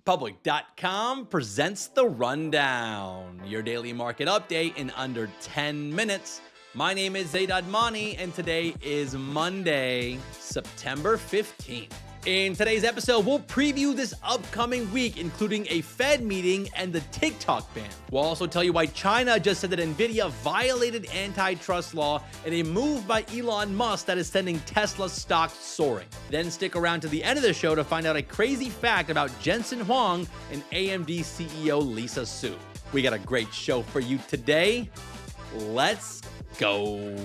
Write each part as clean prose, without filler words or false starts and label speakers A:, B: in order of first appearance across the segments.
A: Public.com presents The Rundown, your daily market update in under 10 minutes. My name is Zaid Admani, and today is Monday, September 15th. In today's episode, we'll preview this upcoming week, including a Fed meeting and the TikTok ban. We'll also tell you why China just said that Nvidia violated antitrust law in a move by Elon Musk that is sending Tesla stock soaring. Then stick around to the end of the show to find out a crazy fact about Jensen Huang and AMD CEO Lisa Su. We got a great show for you today. Let's go.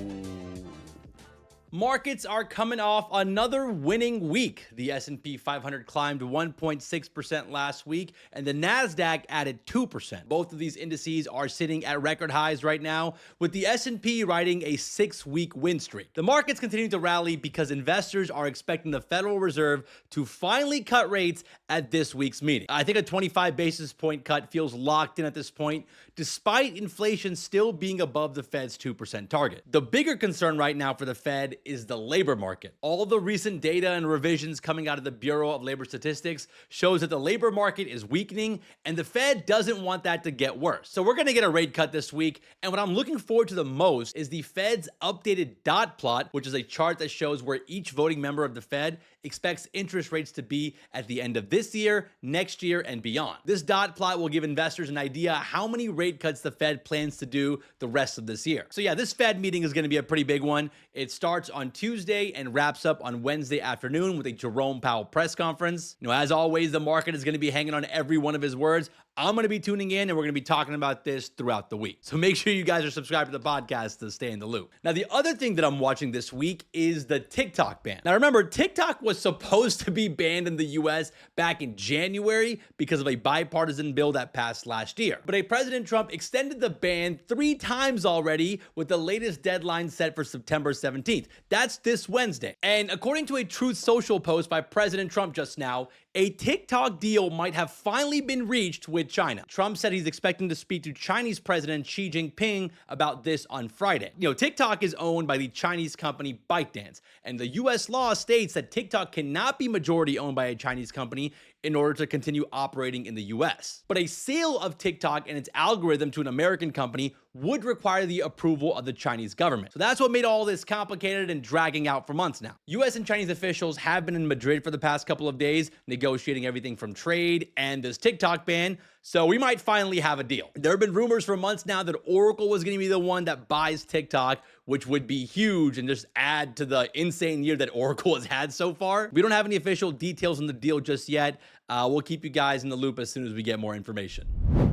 A: Markets are coming off another winning week. The S&P 500 climbed 1.6% last week, and the Nasdaq added 2%. Both of these indices are sitting at record highs right now, with the S&P riding a 6-week win streak. The markets continue to rally because investors are expecting the Federal Reserve to finally cut rates at this week's meeting. I think a 25 basis point cut feels locked in at this point, despite inflation still being above the Fed's 2% target. The bigger concern right now for the Fed is the labor market. All the recent data and revisions coming out of the Bureau of Labor Statistics shows that the labor market is weakening, and the Fed doesn't want that to get worse. So we're going to get a rate cut this week, and what I'm looking forward to the most is the Fed's updated dot plot, which is a chart that shows where each voting member of the Fed expects interest rates to be at the end of this year, next year, and beyond. This dot plot will give investors an idea how many rate cuts the Fed plans to do the rest of this year. So yeah, this Fed meeting is going to be a pretty big one. It starts on Tuesday and wraps up on Wednesday afternoon with a Jerome Powell press conference. As always, the market is going to be hanging on every one of his words. I'm going to be tuning in, and we're going to be talking about this throughout the week. So make sure you guys are subscribed to the podcast to stay in the loop. Now, the other thing that I'm watching this week is the TikTok ban. Now, remember, TikTok was supposed to be banned in the US back in January because of a bipartisan bill that passed last year. But President Trump extended the ban 3 times already, with the latest deadline set for September 17th. That's this Wednesday. And according to a Truth Social post by President Trump just now, a TikTok deal might have finally been reached with China. Trump said he's expecting to speak to Chinese President Xi Jinping about this on Friday. TikTok is owned by the Chinese company ByteDance, and the US law states that TikTok cannot be majority owned by a Chinese company in order to continue operating in the US. But a sale of TikTok and its algorithm to an American company would require the approval of the Chinese government. So that's what made all this complicated and dragging out for months now. US and Chinese officials have been in Madrid for the past couple of days, negotiating everything from trade and this TikTok ban. So we might finally have a deal. There have been rumors for months now that Oracle was going to be the one that buys TikTok, which would be huge and just add to the insane year that Oracle has had so far. We don't have any official details on the deal just yet. We'll keep you guys in the loop as soon as we get more information.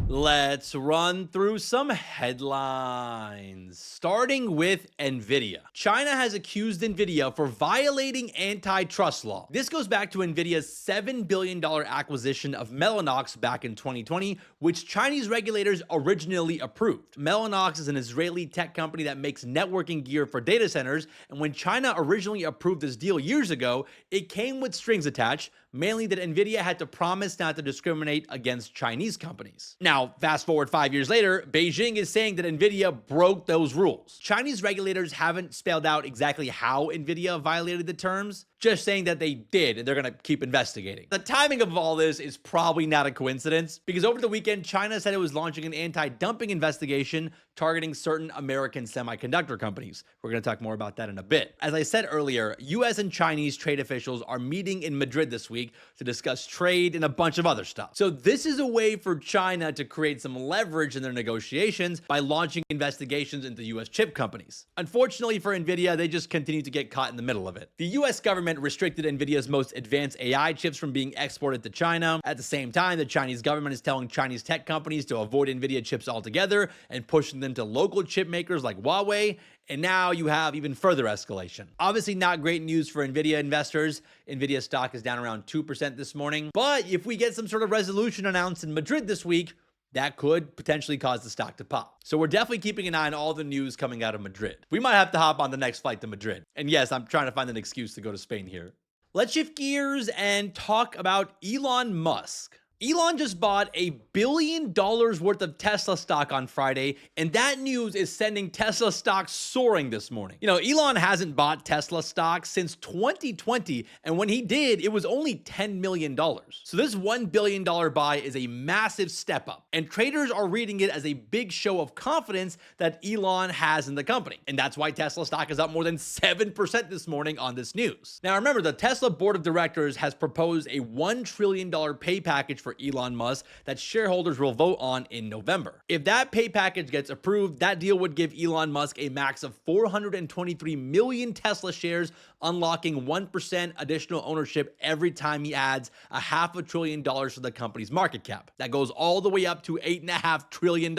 A: Let's run through some headlines, starting with Nvidia. China has accused Nvidia for violating antitrust law. This goes back to Nvidia's $7 billion acquisition of Mellanox back in 2020, which Chinese regulators originally approved. Mellanox is an Israeli tech company that makes networking gear for data centers, and when China originally approved this deal years ago, it came with strings attached, mainly that Nvidia had to promise not to discriminate against Chinese companies. Now, fast forward 5 years later, Beijing is saying that Nvidia broke those rules. Chinese regulators haven't spelled out exactly how Nvidia violated the terms, just saying that they did, and they're going to keep investigating. The timing of all this is probably not a coincidence, because over the weekend, China said it was launching an anti-dumping investigation targeting certain American semiconductor companies. We're going to talk more about that in a bit. As I said earlier, US and Chinese trade officials are meeting in Madrid this week to discuss trade and a bunch of other stuff. So this is a way for China to create some leverage in their negotiations by launching investigations into US chip companies. Unfortunately for Nvidia, they just continue to get caught in the middle of it. The US government restricted Nvidia's most advanced AI chips from being exported to China. At the same time, the Chinese government is telling Chinese tech companies to avoid Nvidia chips altogether and pushing them to local chip makers like Huawei. And now you have even further escalation. Obviously not great news for Nvidia investors. Nvidia stock is down around 2% this morning. But if we get some sort of resolution announced in Madrid this week, that could potentially cause the stock to pop. So we're definitely keeping an eye on all the news coming out of Madrid. We might have to hop on the next flight to Madrid. And yes, I'm trying to find an excuse to go to Spain here. Let's shift gears and talk about Elon Musk. Elon just bought $1 billion worth of Tesla stock on Friday, and that news is sending Tesla stock soaring this morning. Elon hasn't bought Tesla stock since 2020, and when he did, it was only $10 million. So this $1 billion buy is a massive step up, and traders are reading it as a big show of confidence that Elon has in the company. And that's why Tesla stock is up more than 7% this morning on this news. Now remember, the Tesla board of directors has proposed a $1 trillion pay package for Elon Musk that shareholders will vote on in November. If that pay package gets approved, that deal would give Elon Musk a max of 423 million Tesla shares, unlocking 1% additional ownership every time he adds $500 billion to the company's market cap. That goes all the way up to $8.5 trillion.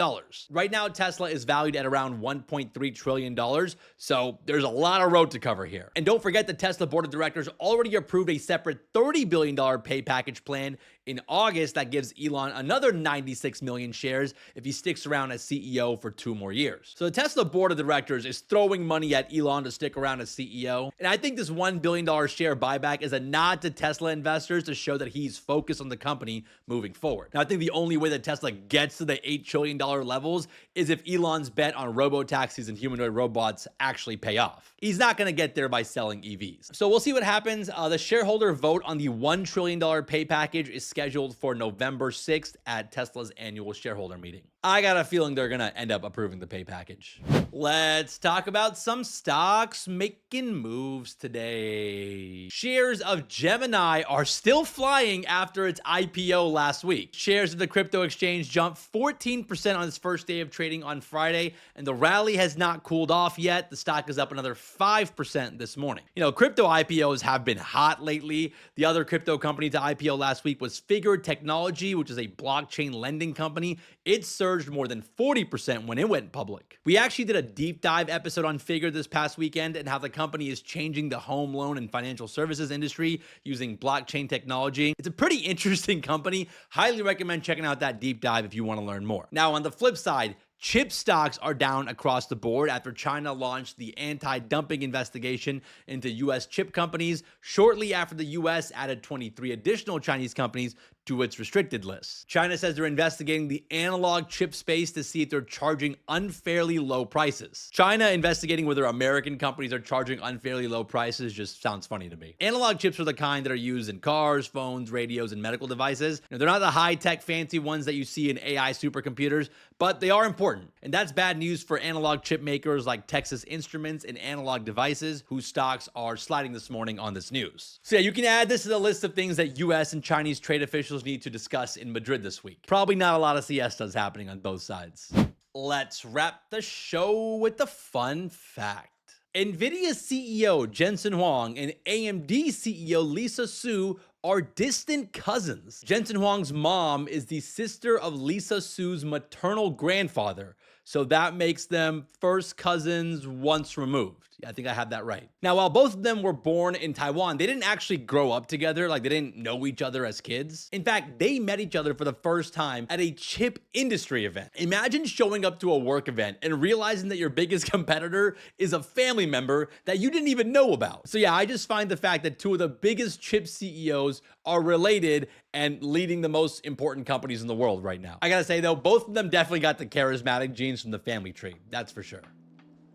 A: Right now, Tesla is valued at around $1.3 trillion, so there's a lot of road to cover here. And don't forget, the Tesla board of directors already approved a separate $30 billion pay package plan in August that gives Elon another 96 million shares if he sticks around as CEO for 2 more years. So the Tesla board of directors is throwing money at Elon to stick around as CEO. And I think this $1 billion share buyback is a nod to Tesla investors to show that he's focused on the company moving forward. Now, I think the only way that Tesla gets to the $8 trillion levels is if Elon's bet on robo-taxis and humanoid robots actually pay off. He's not going to get there by selling EVs. So we'll see what happens. The shareholder vote on the $1 trillion pay package is scheduled for November 6th at Tesla's annual shareholder meeting. I got a feeling they're going to end up approving the pay package. Let's talk about some stocks making moves today. Shares of Gemini are still flying after its IPO last week. Shares of the crypto exchange jumped 14% on its first day of trading on Friday, and the rally has not cooled off yet. The stock is up another 5% this morning. Crypto IPOs have been hot lately. The other crypto company to IPO last week was Figure Technology, which is a blockchain lending company. It surged more than 40% when it went public. We actually did a deep dive episode on Figure this past weekend and how the company is changing the home loan and financial services industry using blockchain technology. It's a pretty interesting company. Highly recommend checking out that deep dive if you want to learn more. Now, on the flip side, chip stocks are down across the board after China launched the anti-dumping investigation into U.S. chip companies shortly after the U.S. added 23 additional Chinese companies to its restricted list. China says they're investigating the analog chip space to see if they're charging unfairly low prices. China investigating whether American companies are charging unfairly low prices just sounds funny to me. Analog chips are the kind that are used in cars, phones, radios, and medical devices. They're not the high-tech fancy ones that you see in AI supercomputers, but they are important. And that's bad news for analog chip makers like Texas Instruments and Analog Devices, whose stocks are sliding this morning on this news. So yeah, you can add this to the list of things that US and Chinese trade officials need to discuss in Madrid this week. Probably not a lot of siestas happening on both sides. Let's wrap the show with the fun fact. Nvidia CEO Jensen Huang and AMD CEO Lisa Su are distant cousins. Jensen Huang's mom is the sister of Lisa Su's maternal grandfather, so that makes them first cousins once removed. Yeah, I think I have that right. Now, while both of them were born in Taiwan, they didn't actually grow up together, like they didn't know each other as kids. In fact, they met each other for the first time at a chip industry event. Imagine showing up to a work event and realizing that your biggest competitor is a family member that you didn't even know about. So yeah, I just find the fact that 2 of the biggest chip CEOs are related and leading the most important companies in the world right now. I gotta say though, both of them definitely got the charismatic genes from the family tree. That's for sure.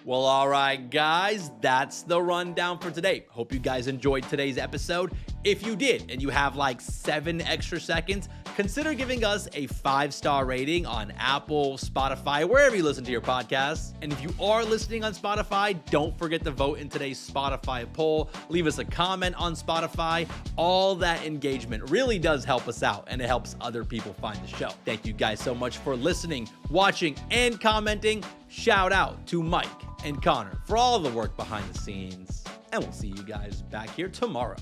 A: Well, all right, guys, that's the rundown for today. Hope you guys enjoyed today's episode. If you did, and you have like 7 extra seconds, consider giving us a 5-star rating on Apple, Spotify, wherever you listen to your podcasts. And if you are listening on Spotify, don't forget to vote in today's Spotify poll. Leave us a comment on Spotify. All that engagement really does help us out, and it helps other people find the show. Thank you guys so much for listening, watching, and commenting. Shout out to Mike and Connor for all of the work behind the scenes. And we'll see you guys back here tomorrow.